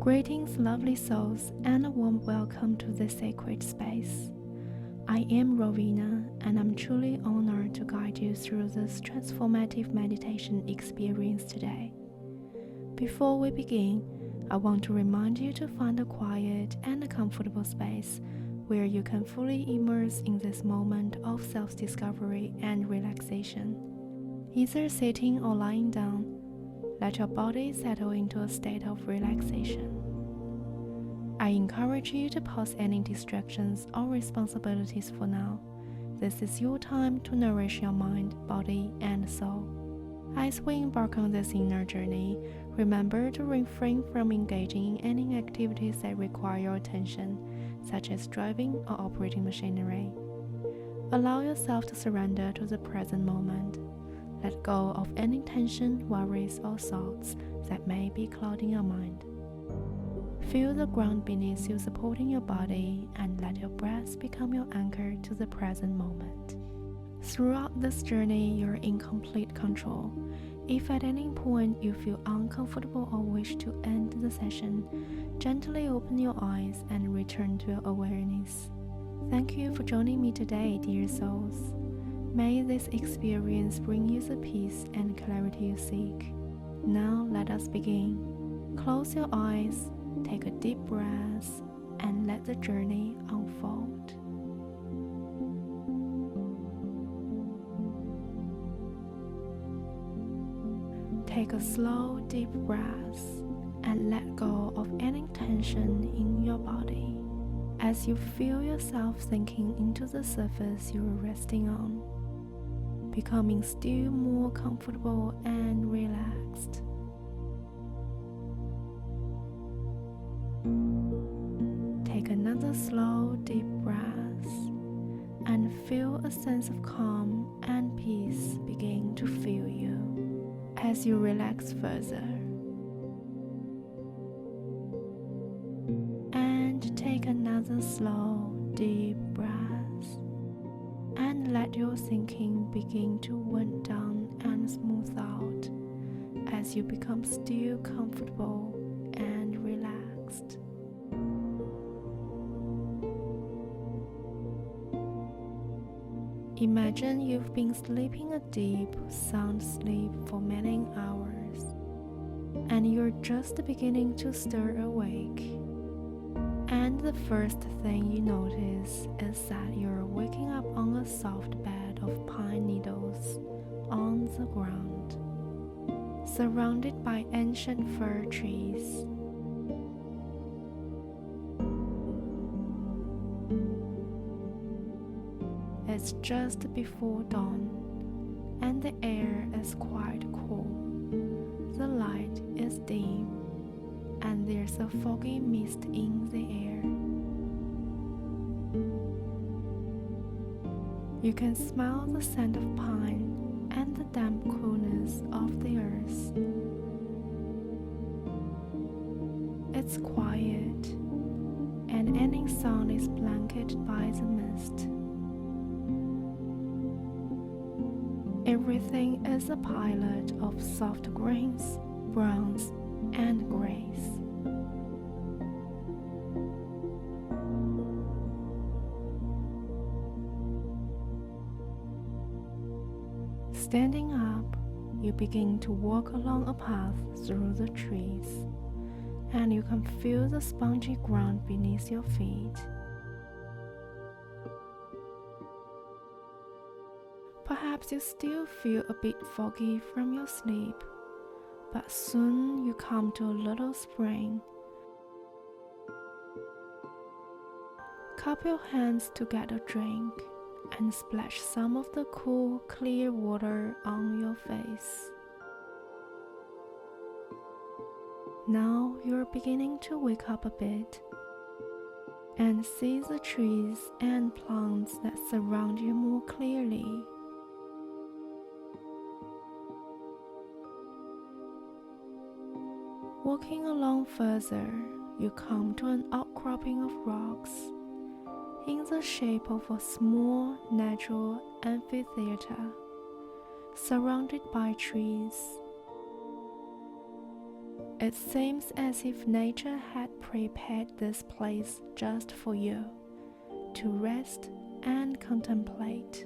Greetings, lovely souls, and a warm welcome to this sacred space. I am Rowena, and I'm truly honored to guide you through this transformative meditation experience today. Before we begin, I want to remind you to find a quiet and a comfortable space where you can fully immerse in this moment of self-discovery and relaxation. Either sitting or lying down, let your body settle into a state of relaxation. I encourage you to pause any distractions or responsibilities for now. This is your time to nourish your mind, body, and soul. As we embark on this inner journey, remember to refrain from engaging in any activities that require your attention, such as driving or operating machinery. Allow yourself to surrender to the present moment. Let go of any tension, worries, or thoughts that may be clouding your mind. Feel the ground beneath you supporting your body and let your breath become your anchor to the present moment. Throughout this journey, you're in complete control. If at any point you feel uncomfortable or wish to end the session, gently open your eyes and return to your awareness. Thank you for joining me today, dear souls. May this experience bring you the peace and clarity you seek. Now let us begin. Close your eyes, take a deep breath, and let the journey unfold. Take a slow, deep breath and let go of any tension in your body as you feel yourself sinking into the surface you are resting on, becoming still more comfortable and relaxed. Take another slow, deep breath and feel a sense of calm and peace begin to fill you as you relax further. And take another slow, deep breath and let your thinking begin to wind down and smooth out as you become still comfortable and relaxed. Imagine you've been sleeping a deep, sound sleep for many hours, and you're just beginning to stir awake. And the first thing you notice is that you're waking up on a soft bed of pine needles on the ground, surrounded by ancient fir trees. It's just before dawn, and the air is quite cool. The light is dim, and there's a foggy mist in the air. You can smell the scent of pine and the damp coolness of the earth. It's quiet, and any sound is blanketed by the mist. Everything is a palette of soft greens, browns, and grays. Standing up, you begin to walk along a path through the trees, and you can feel the spongy ground beneath your feet. Perhaps you still feel a bit foggy from your sleep, but soon you come to a little spring. Cup your hands to get a drink and splash some of the cool, clear water on your face. Now you're beginning to wake up a bit and see the trees and plants that surround you more clearly. Walking along further, you come to an outcropping of rocks in the shape of a small natural amphitheater surrounded by trees. It seems as if nature had prepared this place just for you to rest and contemplate.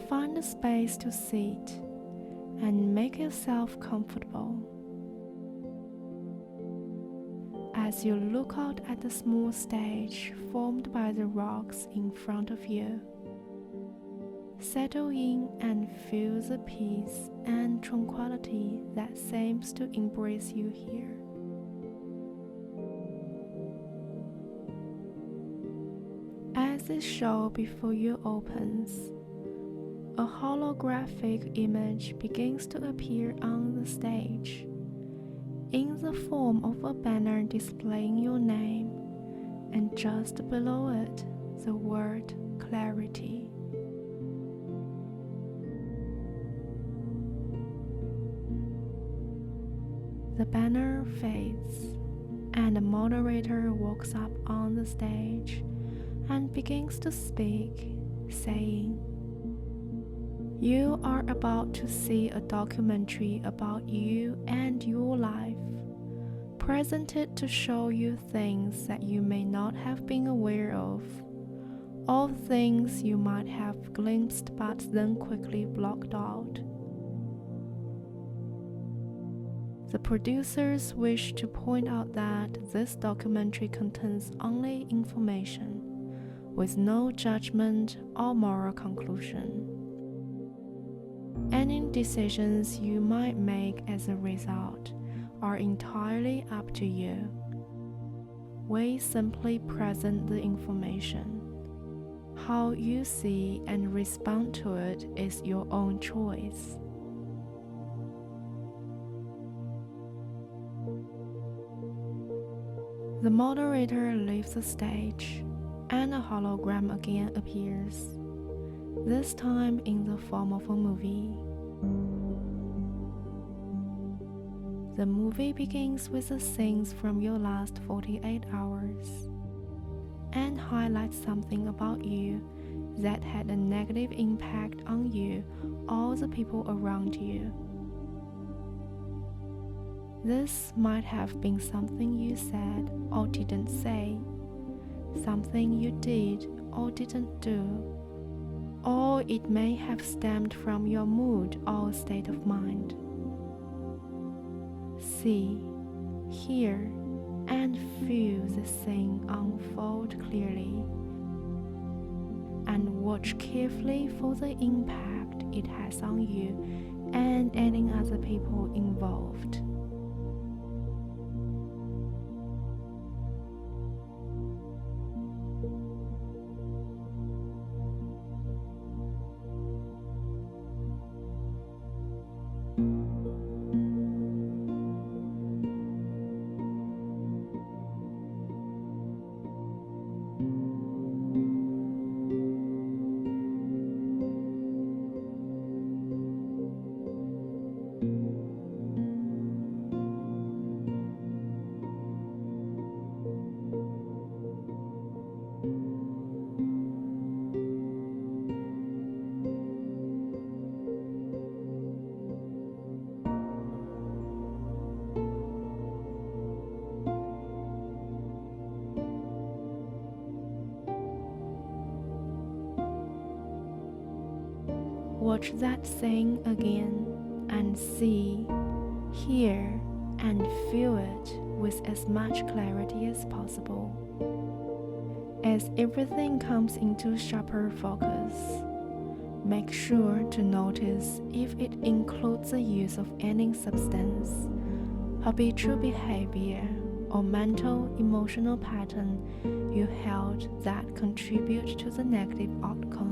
Find a space to sit and make yourself comfortable. As you look out at the small stage formed by the rocks in front of you, settle in and feel the peace and tranquility that seems to embrace you here. As the show before you opens, a holographic image begins to appear on the stage, in the form of a banner displaying your name, and just below it, the word clarity. The banner fades, and the moderator walks up on the stage and begins to speak, saying, "You are about to see a documentary about you and your life, presented to show you things that you may not have been aware of, all things you might have glimpsed but then quickly blocked out. The producers wish to point out that this documentary contains only information, with no judgment or moral conclusion. Any decisions you might make as a result are entirely up to you. We simply present the information. How you see and respond to it is your own choice." The moderator leaves the stage, and a hologram again appears, this time in the form of a movie. The movie begins with the scenes from your last 48 hours and highlights something about you that had a negative impact on you or the people around you. This might have been something you said or didn't say, something you did or didn't do, or it may have stemmed from your mood or state of mind. See, hear, and feel the scene unfold clearly, and watch carefully for the impact it has on you and any other people involved. Watch that scene again and see, hear, and feel it with as much clarity as possible. As everything comes into sharper focus, make sure to notice if it includes the use of any substance, habitual behavior, or mental emotional pattern you held that contribute to the negative outcome.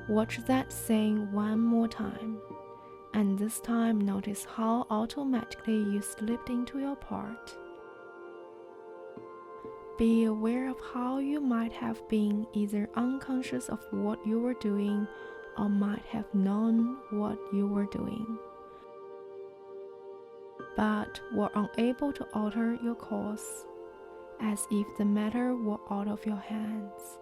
Watch that scene one more time, and this time notice how automatically you slipped into your part. Be aware of how you might have been either unconscious of what you were doing or might have known what you were doing, but were unable to alter your course, as if the matter were out of your hands.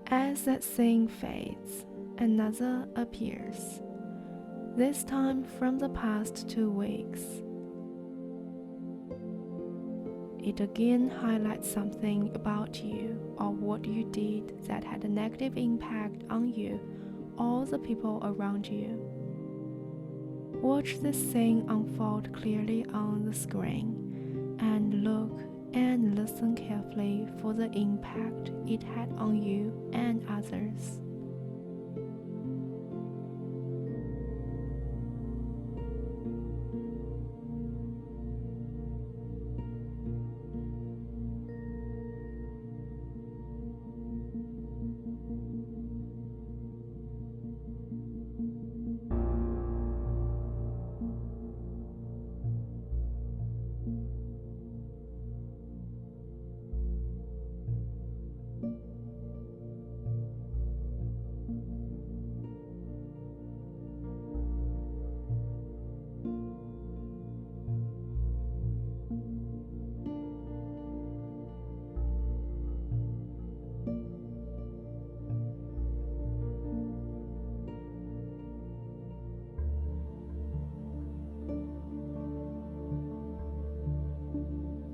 As that scene fades, another appears, this time from the past 2 weeks. It again highlights something about you or what you did that had a negative impact on you or the people around you. Watch this scene unfold clearly on the screen and look and listen carefully for the impact it had on you and others.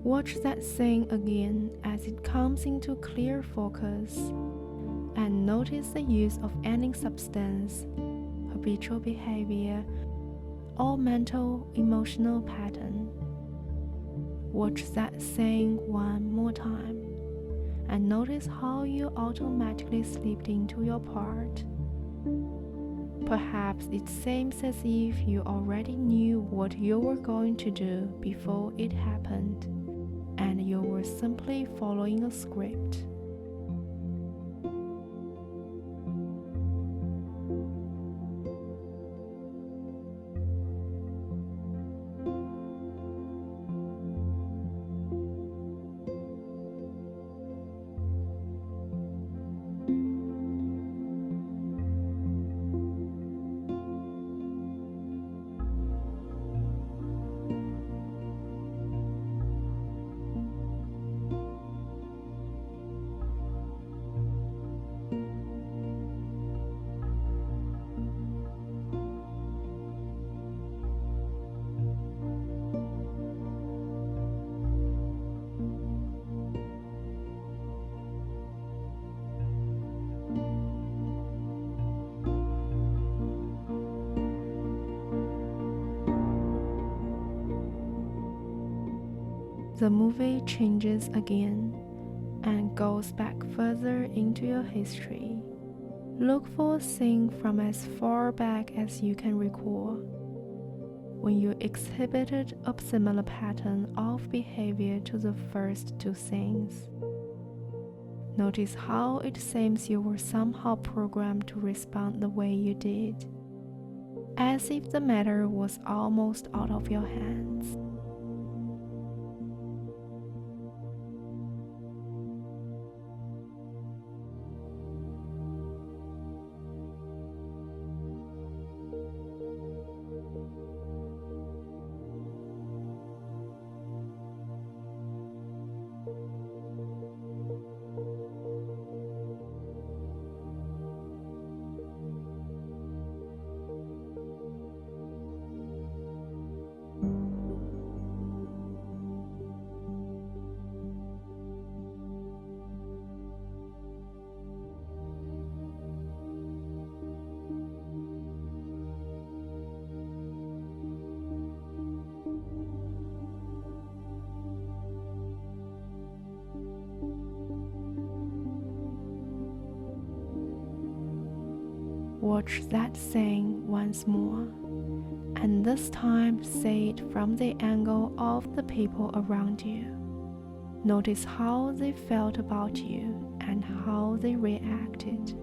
Watch that scene again as it comes into clear focus, and notice the use of any substance, habitual behavior, or mental emotional pattern. Watch that scene one more time, and notice how you automatically slipped into your part. Perhaps it seems as if you already knew what you were going to do before it happened, and you were simply following a script. The movie changes again and goes back further into your history. Look for a scene from as far back as you can recall, when you exhibited a similar pattern of behavior to the first 2 scenes. Notice how it seems you were somehow programmed to respond the way you did, as if the matter was almost out of your hands. Watch that scene once more, and this time see it from the angle of the people around you. Notice how they felt about you and how they reacted.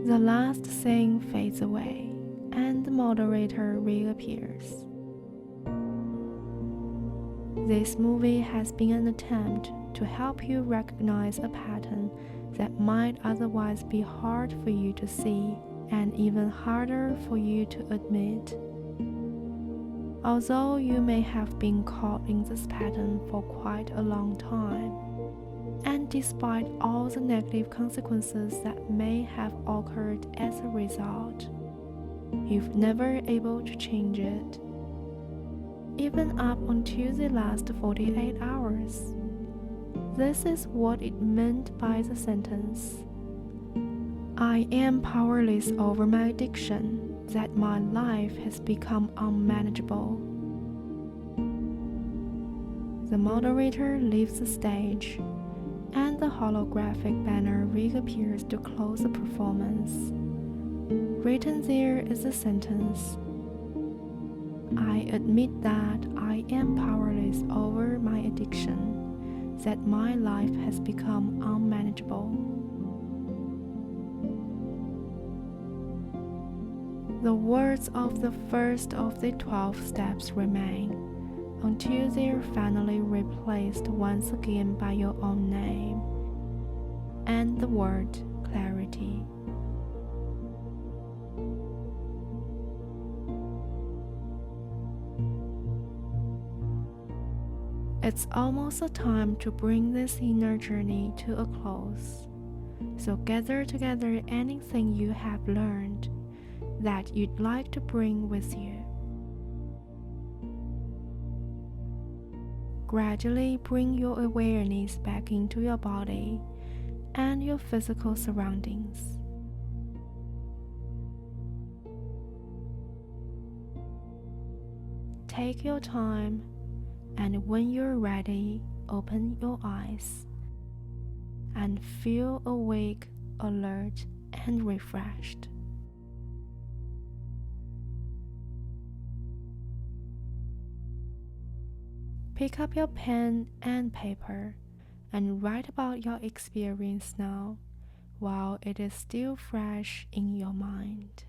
The last scene fades away, and the moderator reappears. This movie has been an attempt to help you recognize a pattern that might otherwise be hard for you to see and even harder for you to admit. Although you may have been caught in this pattern for quite a long time, and despite all the negative consequences that may have occurred as a result, you've never able to change it, even up until the last 48 hours. This is what it meant by the sentence, "I am powerless over my addiction, that my life has become unmanageable." The moderator leaves the stage, and the holographic banner reappears to close the performance. Written there is the sentence, "I admit that I am powerless over my addiction, that my life has become unmanageable." The words of the first of the 12 steps remain until they are finally replaced once again by your own name and the word clarity. It's almost a time to bring this inner journey to a close. So gather together anything you have learned that you'd like to bring with you. Gradually bring your awareness back into your body and your physical surroundings. Take your time, and when you're ready, open your eyes and feel awake, alert, and refreshed. Pick up your pen and paper and write about your experience now while it is still fresh in your mind.